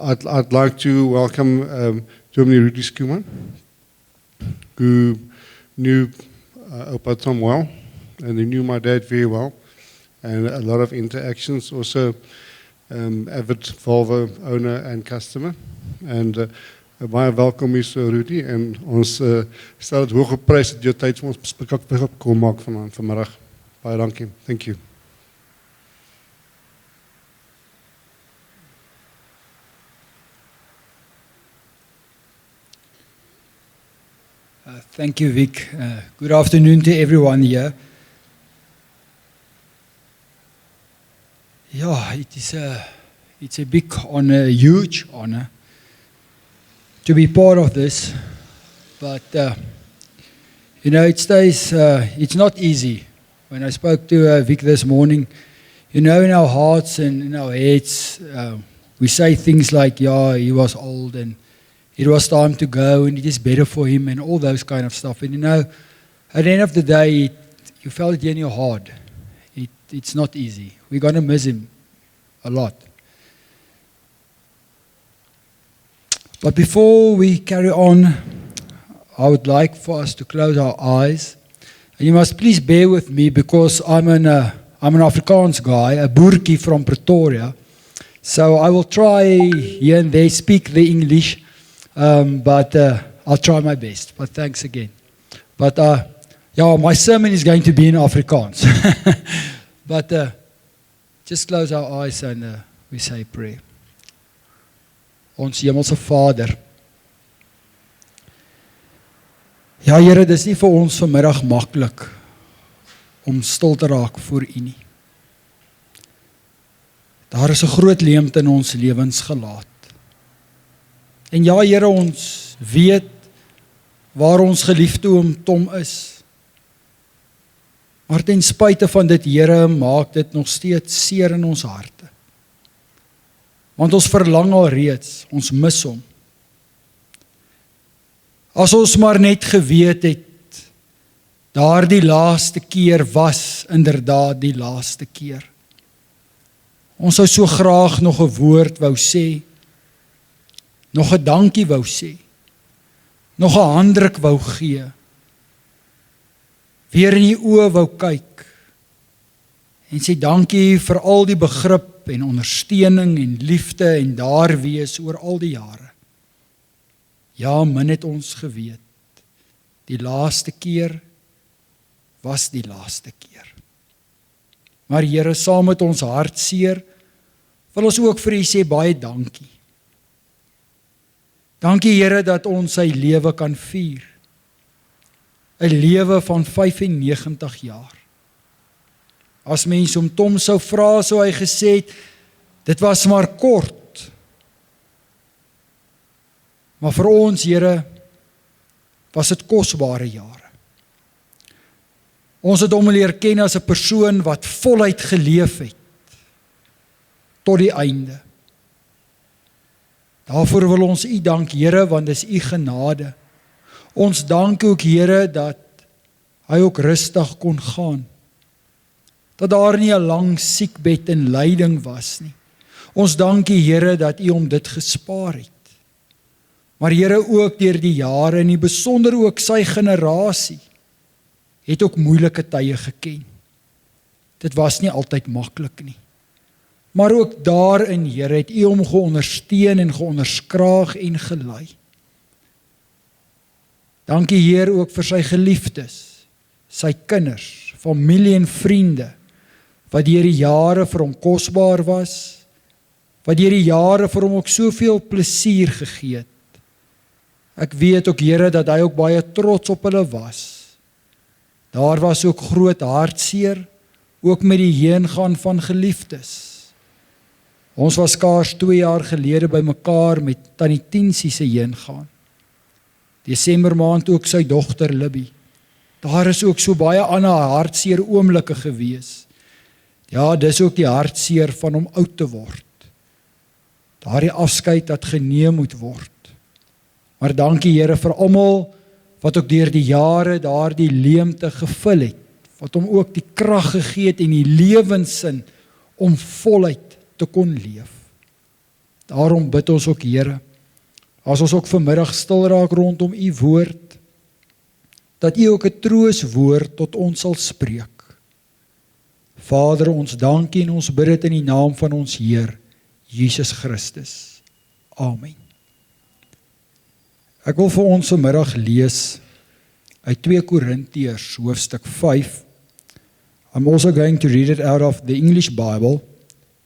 I'd like to welcome Germany Rudy Skuman, who knew Opa Tom well, and he knew my dad very well, and a lot of interactions. Also, avid Volvo owner and customer. And baie welkom hier so Rudy, en ons stel het hoog op prys dat jou tyd vir ons beskikbaar kom maak vanmiddag. Baie dankie. Thank you. Thank you, Vic. Good afternoon to everyone here. Yeah, it's a big honor, a huge honor to be part of this. But, you know, it's not easy. When I spoke to Vic this morning, you know, in our hearts and in our heads, we say things like, yeah, he was old and it was time to go and it is better for him and all those kind of stuff. And you know, at the end of the day, you felt it in your heart. It's not easy. We're going to miss him a lot. But before we carry on, I would like for us to close our eyes. And you must please bear with me because I'm an Afrikaans guy, a boertjie from Pretoria. So I will try here and there speak the English. But I'll try my best. But thanks again. But yeah, my sermon is going to be in Afrikaans. But just close our eyes and we say prayer. Ons Hemelse Vader. Ja, Here, dis nie vir ons vanmiddag maklik om stil te raak voor U nie. Daar is 'n groot leemte in ons lewens gelaat. En ja, Here, ons weet waar ons geliefde oom Tom is. Maar ten spyte van dit, Here, maak dit nog steeds seer in ons harte. Want ons verlang al reeds, ons mis hom. As ons maar net geweet het, daardie laaste keer was inderdaad die laaste keer. Ons sou so graag nog 'n woord wou sê, nog 'n dankie wou sê, nog 'n handdruk wou gee, weer in die oë wou kyk, en sê dankie vir al die begrip en ondersteuning en liefde en daar wees oor al die jare. Ja, min het ons geweet, die laaste keer was die laaste keer. Maar Here, saam met ons hartseer, wil ons ook vir U sê baie dankie. Dankie Here dat ons sy lewe kan vier. 'n Lewe van 95 jaar. As mens om Tom sou vra, sou hy gesê het, dit was maar kort. Maar vir ons, Here, was dit kosbare jare. Ons het hom leer ken as 'n persoon wat voluit geleef het, tot die einde. Daarvoor wil ons U dank, Here, want dis U genade. Ons dank ook, Here, dat hy ook rustig kon gaan. Dat daar nie 'n lang siekbed en lyding was nie. Ons dank U, Here, dat U hom dit gespaar het. Maar Here, ook deur die jare, en in besonder ook sy generasie, het ook moeilike tye geken. Dit was nie altyd maklik nie. Maar ook daarin, Here, het U hom geondersteun en geonderskraag en gelei. Dankie, Heer, ook vir sy geliefdes, sy kinders, familie en vriende, wat deur die jare vir hom kosbaar was, wat deur die jare vir hom ook soveel plesier gegee het. Ek weet ook, Here, dat hy ook baie trots op hulle was. Daar was ook groot hartseer, ook met die heengaan van geliefdes. Ons was skaars 2 jaar gelede by mekaar met Tannie Tiensie se heengaan. Desember maand ook sy dogter Libby. Daar is ook so baie ander hartseer oomblikke gewees. Ja, dis ook die hartseer van om oud te word. Daardie afskeid dat geneem moet word. Maar dankie Here vir almal wat ook deur die jare daardie leemte gevul het, wat hom ook die krag gegee het en die lewenssin om voluit te kon leef. Daarom bid ons ook, Here, as ons ook vanmiddag stil raak rondom U woord, dat U ook 'n troostwoord tot ons sal spreek. Vader, ons dankie en ons bid dit in die naam van ons Heer, Jesus Christus. Amen. Ek wil vir ons vanmiddag lees uit 2 Korintiërs hoofstuk 5. I'm also going to read it out of the English Bible,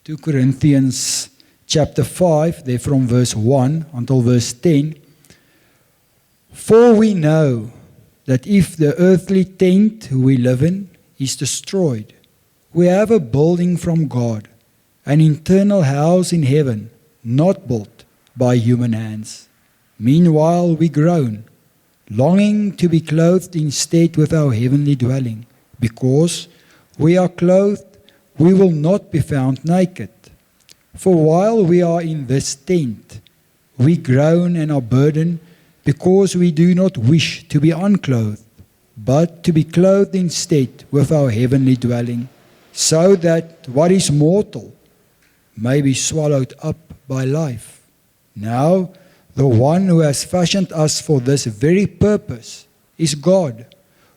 2 Corinthians chapter 5, there from verse 1 until verse 10. For we know that if the earthly tent we live in is destroyed, we have a building from God, an internal house in heaven, not built by human hands. Meanwhile we groan, longing to be clothed instead with our heavenly dwelling, because we are clothed, we will not be found naked. For while we are in this tent, we groan and are burdened, because we do not wish to be unclothed, but to be clothed instead with our heavenly dwelling, so that what is mortal may be swallowed up by life. Now, the one who has fashioned us for this very purpose is God,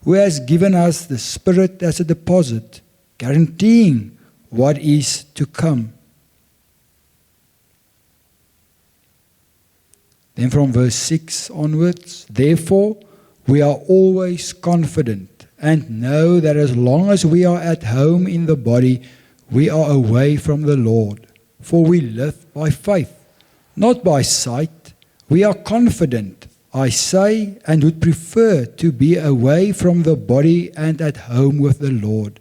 who has given us the Spirit as a deposit, guaranteeing what is to come. Then from verse 6 onwards, therefore we are always confident and know that as long as we are at home in the body, we are away from the Lord. For we live by faith, not by sight. We are confident, I say, and would prefer to be away from the body and at home with the Lord.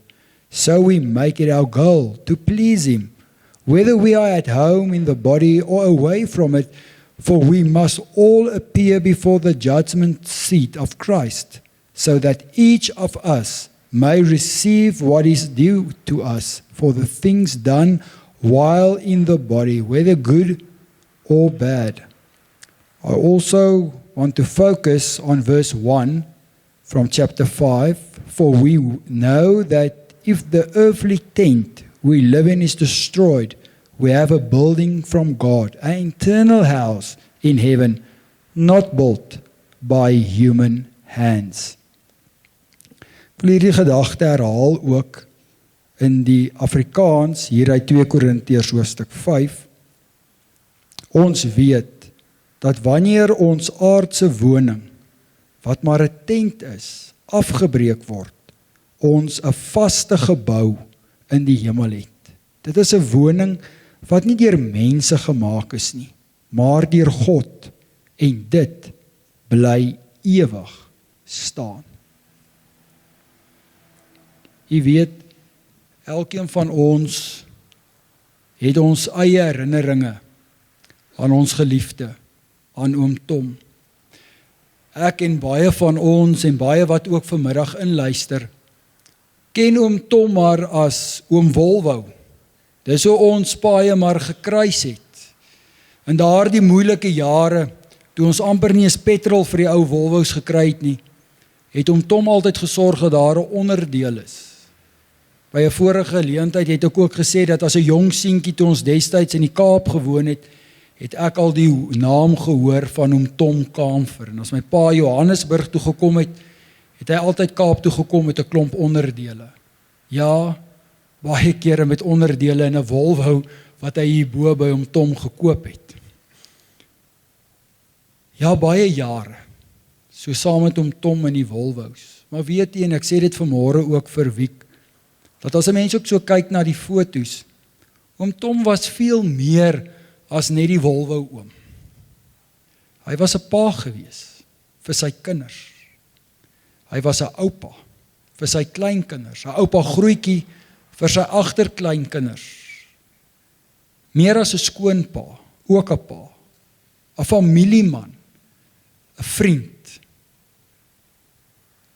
So we make it our goal to please Him, whether we are at home in the body or away from it, for we must all appear before the judgment seat of Christ, so that each of us may receive what is due to us for the things done while in the body, whether good or bad. I also want to focus on verse 1 from chapter 5, for we know that if the earthly tent we live in is destroyed, we have a building from God, an internal house in heaven, not built by human hands. Ek wil hierdie gedagte herhaal ook in die Afrikaans, hier uit 2 Korintiërs hoofstuk 5. Ons weet dat wanneer ons aardse woning, wat maar 'n tent is, afgebreek word, ons 'n vaste gebou in die hemel het. Dit is 'n woning wat nie deur mense gemaak is nie, maar deur God, en dit bly ewig staan. Jy weet, elkeen van ons het ons eie herinneringe aan ons geliefde, aan oom Tom. Ek en baie van ons en baie wat ook vanmiddag inluister, ken oom Tom maar as oom Volvo. Dis hoe ons paie maar gekruis het. In daardie moeilike jare, toe ons amper nie eens petrol vir die ou Volvo's gekry het nie, het oom Tom altyd gesorg dat daar 'n onderdeel is. By 'n vorige geleentheid het ek ook gesê dat as 'n jong seentjie toe ons destyds in die Kaap gewoon het ek al die naam gehoor van oom Tom Campher. En as my pa Johannesburg toe gekom het hy altyd Kaap toe gekom met 'n klomp onderdele. Ja, baie kere met onderdele in 'n Volvo wat hy hierbo by oom Tom gekoop het. Ja, baie jare, so saam met oom Tom in die Volvo's. Maar weet jy, en ek sê dit vanmôre ook vir Vic, dat as 'n mens ook so kyk na die foto's, oom Tom was veel meer as net die Volvo oom. Hy was 'n pa gewees vir sy kinders. Hy was 'n oupa vir sy kleinkinders, 'n oupa grootjie vir sy agterkleinkinders. Meer as 'n skoonpa, ook 'n pa, 'n familieman, 'n vriend.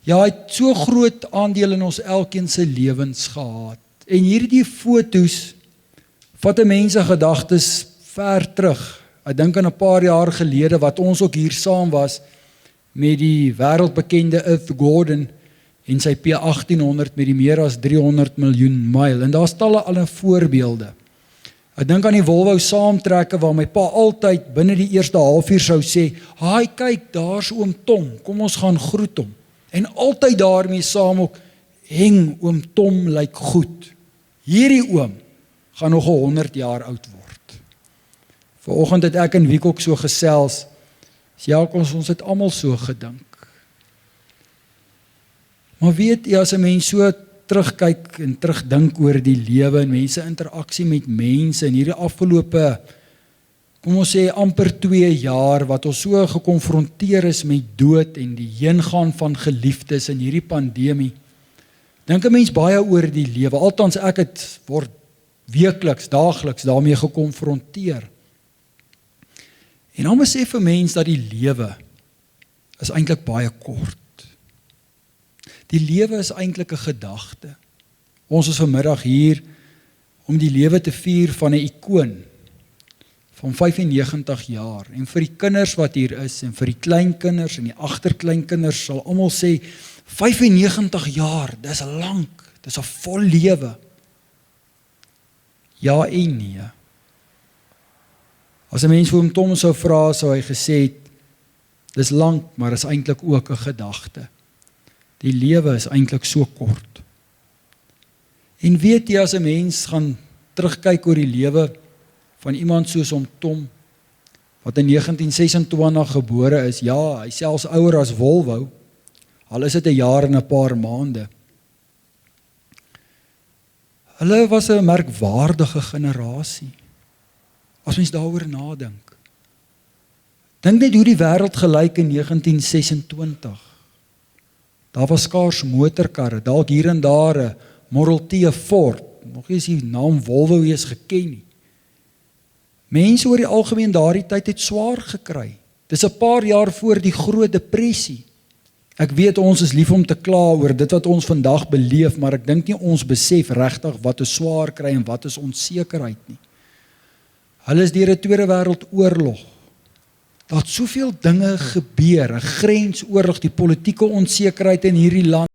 Ja, hy het so groot aandeel in ons elkeen se lewens gehad. En hierdie foto's vat 'n mens se gedagtes ver terug. Ek dink aan 'n paar jaar gelede wat ons ook hier saam was met die wêreldbekende Earth Gordon en sy P1800 met die meer as 300 miljoen myl. En daar's talle ander voorbeelde. Ek dink aan die Volvo saamtrekke waar my pa altyd binne die eerste halfuur sou sê, "Haai, kyk, daar's oom Tom, kom ons gaan groet hom." En altyd daarmee saam ook, "Heng, oom Tom lyk goed. Hierdie oom gaan nog 100 jaar oud word." Vanoggend het ek en Vic ook so gesels. Ja, ons het almal so gedink. Maar weet jy, as 'n mens so terugkyk en terugdink oor die lewe en mense interaksie met mense in hierdie afgelope, kom ons sê amper 2 jaar wat ons so gekonfronteer is met dood en die heengaan van geliefdes in hierdie pandemie, dink 'n mens baie oor die lewe. Althans ek word weekliks, daagliks daarmee gekonfronteer. En dan besef 'n mens dat die lewe is eintlik baie kort. Die lewe is eintlik 'n gedagte. Ons is vanmiddag hier om die lewe te vier van 'n ikoon van 95 jaar. En vir die kinders wat hier is en vir die kleinkinders en die agterkleinkinders sal almal sê 95 jaar, dis lank, dis 'n vol lewe. Ja en nee. As 'n mens vir hom Tom sou vra, sou hy gesê het, dis lank, maar is eintlik ook 'n gedagte. Die lewe is eintlik so kort. En weet jy, as 'n mens gaan terugkyk oor die lewe van iemand soos om Tom, wat in 1926 gebore is, ja, hy selfs ouer as Volvo, al is dit 'n jaar en 'n paar maande. Hulle was 'n merkwaardige generasie, as mens daaroor nadink. Dink net hoe die wêreld gelyk in 1926. Daar was skaars motorkarre, dalk hier en daar 'n Model T, 'n Ford, nog nie eens die naam Volvo eens geken nie. Mense oor die algemeen daardie tyd het swaar gekry. Dis 'n paar jaar voor die Groot Depressie. Ek weet ons is lief om te kla oor dit wat ons vandag beleef, maar ek dink nie ons besef regtig wat is swaar kry en wat is onsekerheid nie. Hulle is deur 'n Tweede Wêreldoorlog. Daar het soveel dinge gebeur, 'n grensoorlog, die politieke onsekerheid in hierdie land.